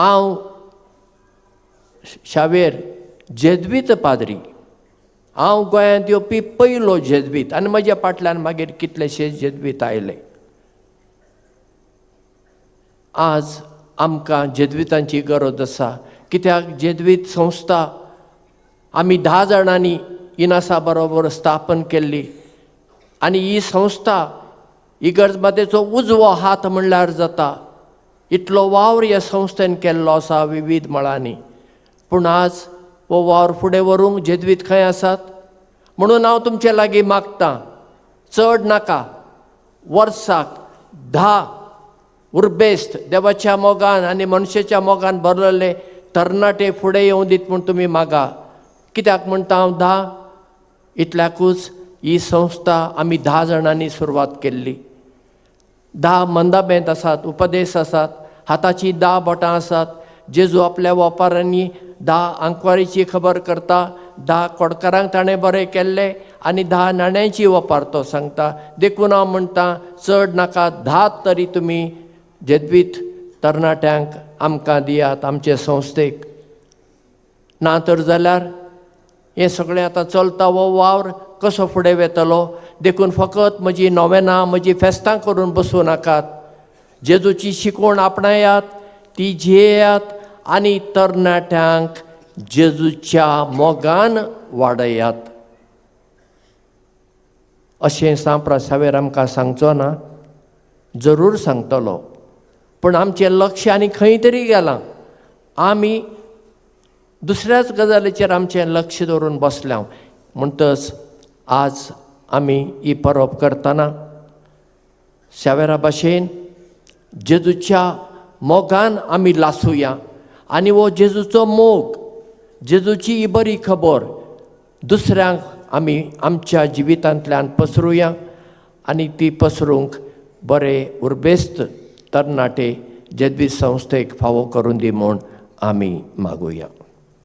हांव शावेर जेजवीत पाद्री, हांव गोंयांत येवपी पयलो जेजवीत आनी म्हज्या फाटल्यान मागीर कितलेशेच जेजवीत आयले. आज आमकां जेजवितांची गरज आसा, कित्याक जेजवीत संस्था आमी 10 जाणांनी इनासा बरोबर स्थापन केल्ली आनी ही संस्था इगर्जमातेचो उजवो हात म्हणल्यार जाता. इतलो वावर ह्या संस्थेन केल्लो आसा विविध मळांनी. पूण आज हो वावर फुडें व्हरूंक जेजवीत खंय आसात. म्हणून हांव तुमचे लागीं मागतां, चड नाका, वर्साक 10 उर्बेस्त देवाच्या मोगान आनी मनशेच्या मोगान भरलेले तरणाटे फुडें येवं दीत म्हूण तुमी मागा. कित्याक म्हणटा हांव 10? इतल्याकूच ही संस्था आमी 10 जाणांनी सुरवात केल्ली. 10 मंदाबेंत आसात, उपदेश आसात, हाताची 10 बोटां आसात. जेजू आपल्या वापारांनी 10 आंकवारीची खबर करता, 10 कोडकारांक ताणें बरें केल्लें आनी 10 नाण्यांची वापर तो सांगता. देखून हांव म्हणटा, चड नाका, 10 तरी तुमी जेजवीत तरणाट्यांक आमकां दियात, आमचे संस्थेक. ना तर जाल्यार हें सगळें आतां चलता हो वावर कसो फुडें वेतलो. देखून फकत म्हजी नोवेनां, म्हजी फेस्तां करून बसूं नाकात. जेजूची शिकवण आपणायात, ती जियेयात आनी तरणाट्यांक जेजूच्या मोगान वाडयात. अशें सांप्रसावेर आमकां सांगचो ना, जरूर सांगतलो. पूण आमचें लक्ष आनी खंय तरी गेलां. आमी दुसऱ्याच गजालीचेर आमचें लक्ष दवरून बसल्या. म्हणटच आज आमी ही परब करतना शावेरा भाशेन जेजूच्या मोगान आमी लासूया आनी हो जेजूचो मोग, जेजूची ही बरी खबर दुसऱ्यांक आमी आमच्या जिवितांतल्यान पसरुया आनी ती पसरूंक बरें उर्बेस्त तरणाटे जेजवीत संस्थेक फावो करून दी म्हूण आमी मागुया.